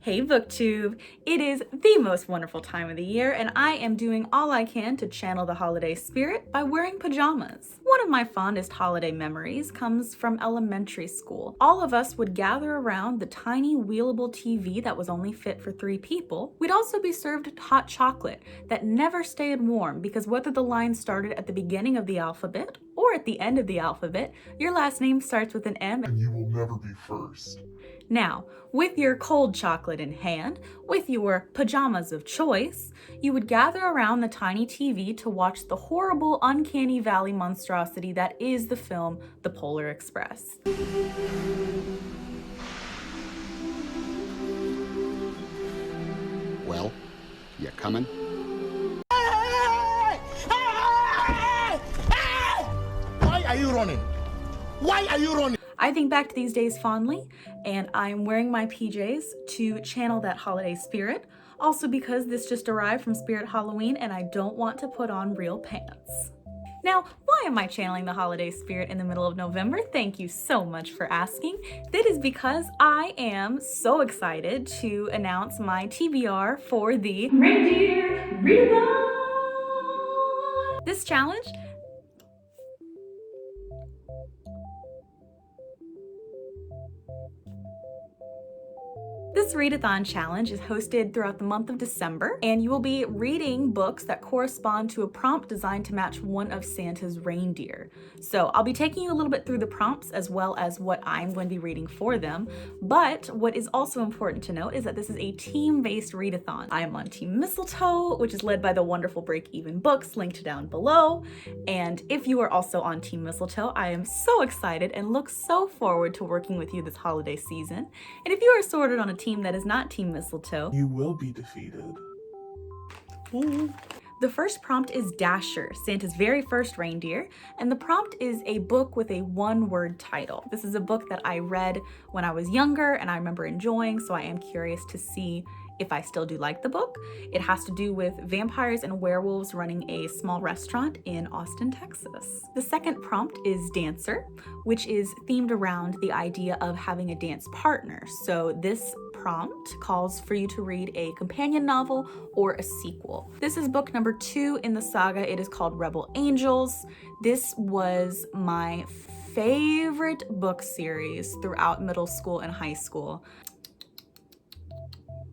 Hey BookTube! It is the most wonderful time of the year, and I am doing all I can to channel the holiday spirit by wearing pajamas. One of my fondest holiday memories comes from elementary school. All of us would gather around the tiny wheelable TV that was only fit for 3 people. We'd also be served hot chocolate that never stayed warm because whether the line started at the beginning of the alphabet or at the end of the alphabet, your last name starts with an M and you will never be first. Now, with your cold chocolate in hand, with your pajamas of choice, you would gather around the tiny TV to watch the horrible uncanny valley monstrosity that is the film The Polar Express. Well, you coming? Why are you running? Why are you running? I think back to these days fondly, and I'm wearing my PJs to channel that holiday spirit. Also because this just arrived from Spirit Halloween and I don't want to put on real pants. Now, why am I channeling the holiday spirit in the middle of November? Thank you so much for asking. That is because I am so excited to announce my TBR for the Reindeer Readathon! This challenge This readathon challenge is hosted throughout the month of December, and you will be reading books that correspond to a prompt designed to match one of Santa's reindeer. So I'll be taking you a little bit through the prompts as well as what I'm going to be reading for them. But what is also important to note is that this is a team-based readathon. I am on Team Mistletoe, which is led by the wonderful Break-Even books linked down below. And if you are also on Team Mistletoe, I am so excited and look so forward to working with you this holiday season. And if you are sorted on a team that is not Team Mistletoe, You will be defeated. The first prompt is Dasher, Santa's very first reindeer, and the prompt is a book with a one-word title. This is a book that I read when I was younger and I remember enjoying, so I am curious to see if I still do like the book. It has to do with vampires and werewolves running a small restaurant in Austin, Texas. The second prompt is Dancer, which is themed around the idea of having a dance partner. So this prompt calls for you to read a companion novel or a sequel. This is book number 2 in the saga. It is called Rebel Angels. This was my favorite book series throughout middle school and high school.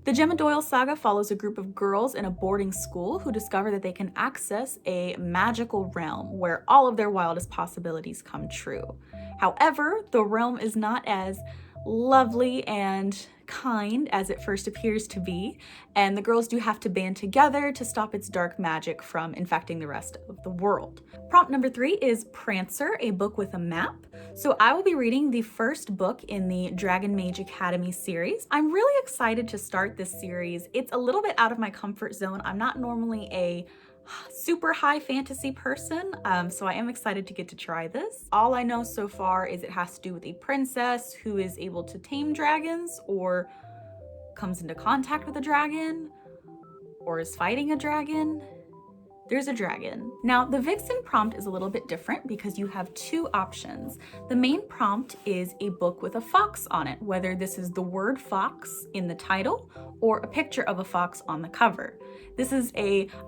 The Gemma Doyle saga follows a group of girls in a boarding school who discover that they can access a magical realm where all of their wildest possibilities come true. However, the realm is not as lovely and kind as it first appears to be, and the girls do have to band together to stop its dark magic from infecting the rest of the world. Prompt number 3 is Prancer, a book with a map. So I will be reading the first book in the Dragon Mage Academy series. I'm really excited to start this series. It's a little bit out of my comfort zone. I'm not normally a super high fantasy person, so I am excited to get to try this. All I know so far is it has to do with a princess who is able to tame dragons or comes into contact with a dragon or is fighting a dragon. There's a dragon. Now, the Vixen prompt is a little bit different because you have 2 options. The main prompt is a book with a fox on it, whether this is the word fox in the title or a picture of a fox on the cover. This is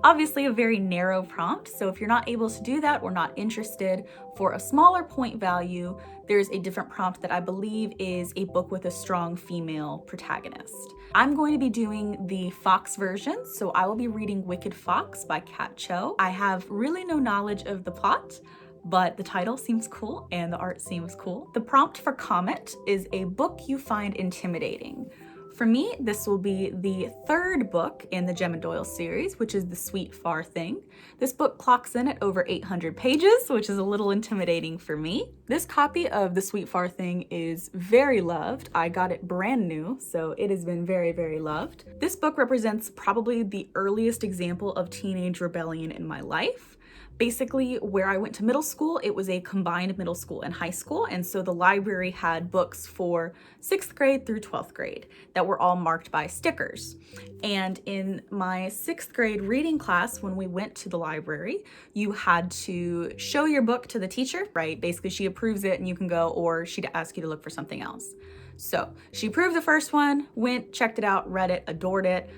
obviously a very narrow prompt, so if you're not able to do that or not interested, for a smaller point value, there's a different prompt that I believe is a book with a strong female protagonist. I'm going to be doing the Fox version, so I will be reading Wicked Fox by Kat Cho. I have really no knowledge of the plot, but the title seems cool and the art seems cool. The prompt for Comet is a book you find intimidating. For me, this will be the 3rd book in the Gemma Doyle series, which is The Sweet Far Thing. This book clocks in at over 800 pages, which is a little intimidating for me. This copy of The Sweet Far Thing is very loved. I got it brand new, so it has been very, very loved. This book represents probably the earliest example of teenage rebellion in my life. Basically, where I went to middle school, it was a combined middle school and high school, and so the library had books for 6th grade through 12th grade that were all marked by stickers. And in my 6th grade reading class, when we went to the library, you had to show your book to the teacher, right? Basically, she approves it and you can go, or she'd ask you to look for something else. So she approved the first one, went, checked it out, read it, adored it,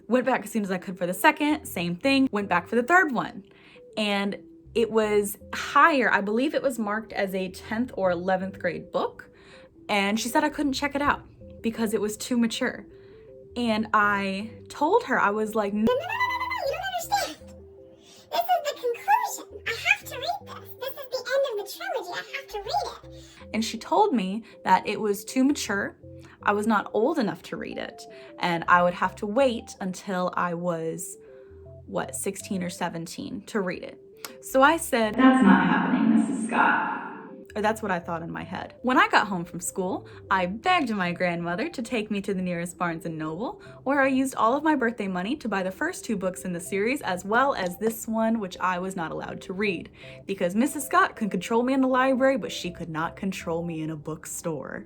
went back as soon as I could for the second, same thing, went back for the third one. And it was higher. I believe it was marked as a 10th or 11th grade book. And she said I couldn't check it out because it was too mature. And I told her, I was like, no, you don't understand. This is the conclusion. I have to read this. This is the end of the trilogy. I have to read it. And she told me that it was too mature. I was not old enough to read it. And I would have to wait until I was, 16 or 17 to read it. So I said, that's not happening, Mrs. Scott. Or that's what I thought in my head. When I got home from school, I begged my grandmother to take me to the nearest Barnes & Noble, where I used all of my birthday money to buy the first 2 books in the series, as well as this one, which I was not allowed to read, because Mrs. Scott could control me in the library, but she could not control me in a bookstore.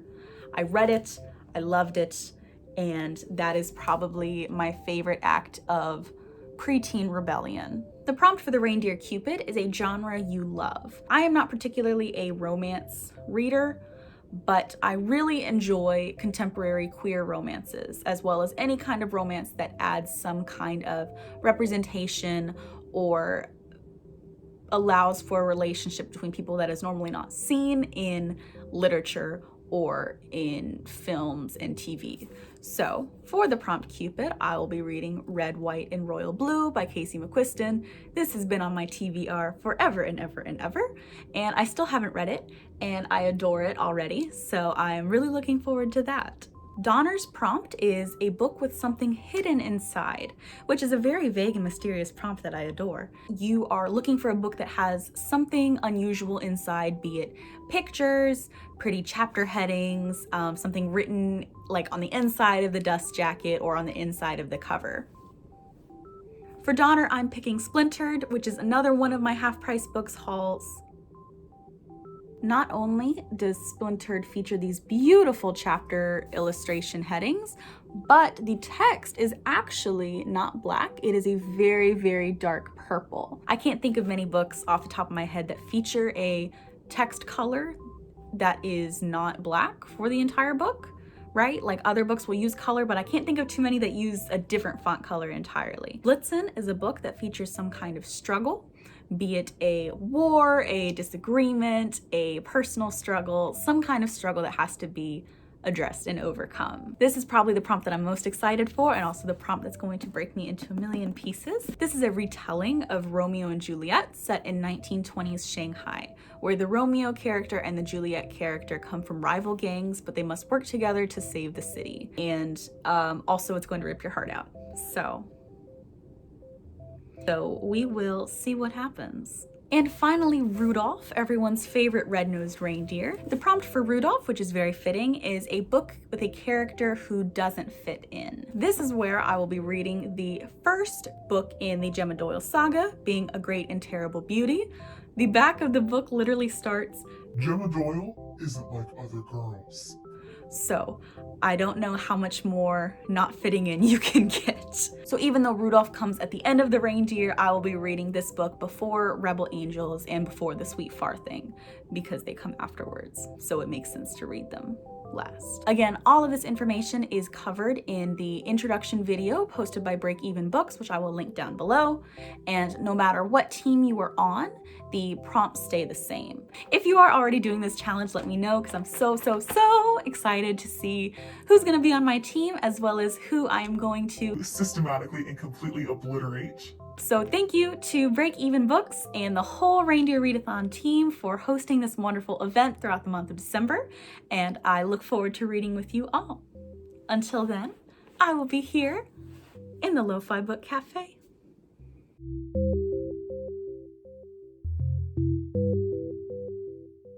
I read it, I loved it, and that is probably my favorite act of preteen rebellion. The prompt for the Reindeer Cupid is a genre you love. I am not particularly a romance reader, but I really enjoy contemporary queer romances, as well as any kind of romance that adds some kind of representation or allows for a relationship between people that is normally not seen in literature or in films and TV. So for the prompt Cupid, I will be reading Red, White, and Royal Blue by Casey McQuiston. This has been on my TBR forever and ever and ever, and I still haven't read it, and I adore it already, so I'm really looking forward to that. Donner's prompt is a book with something hidden inside, which is a very vague and mysterious prompt that I adore. You are looking for a book that has something unusual inside, be it pictures, pretty chapter headings, something written like on the inside of the dust jacket or on the inside of the cover. For Donner, I'm picking Splintered, which is another one of my half-price books hauls. Not only does Splintered feature these beautiful chapter illustration headings, but the text is actually not black. It is a very, very dark purple. I can't think of many books off the top of my head that feature a text color that is not black for the entire book, right? Like other books will use color, but I can't think of too many that use a different font color entirely. Blitzen is a book that features some kind of struggle, be it a war, a disagreement, a personal struggle, some kind of struggle that has to be addressed and overcome. This is probably the prompt that I'm most excited for, and also the prompt that's going to break me into a million pieces. This is a retelling of Romeo and Juliet set in 1920s Shanghai, where the Romeo character and the Juliet character come from rival gangs, but they must work together to save the city. And also it's going to rip your heart out. So we will see what happens. And finally, Rudolph, everyone's favorite red-nosed reindeer. The prompt for Rudolph, which is very fitting, is a book with a character who doesn't fit in. This is where I will be reading the first book in the Gemma Doyle saga, being A Great and Terrible Beauty. The back of the book literally starts, Gemma Doyle isn't like other girls. So I don't know how much more not fitting in you can get. So even though Rudolph comes at the end of the reindeer, I will be reading this book before Rebel Angels and before the Sweet Far Thing, because they come afterwards. So it makes sense to read them last. Again, all of this information is covered in the introduction video posted by Breakeven Books, which I will link down below. And no matter what team you are on, the prompts stay the same. If you are already doing this challenge, let me know, because I'm so excited to see who's going to be on my team, as well as who I'm going to Systematically and completely obliterate. So thank you to Breakeven Books and the whole Reindeer Readathon team for hosting this wonderful event throughout the month of December, and I look forward to reading with you all. Until then, I will be here in the Lo-Fi Book Cafe.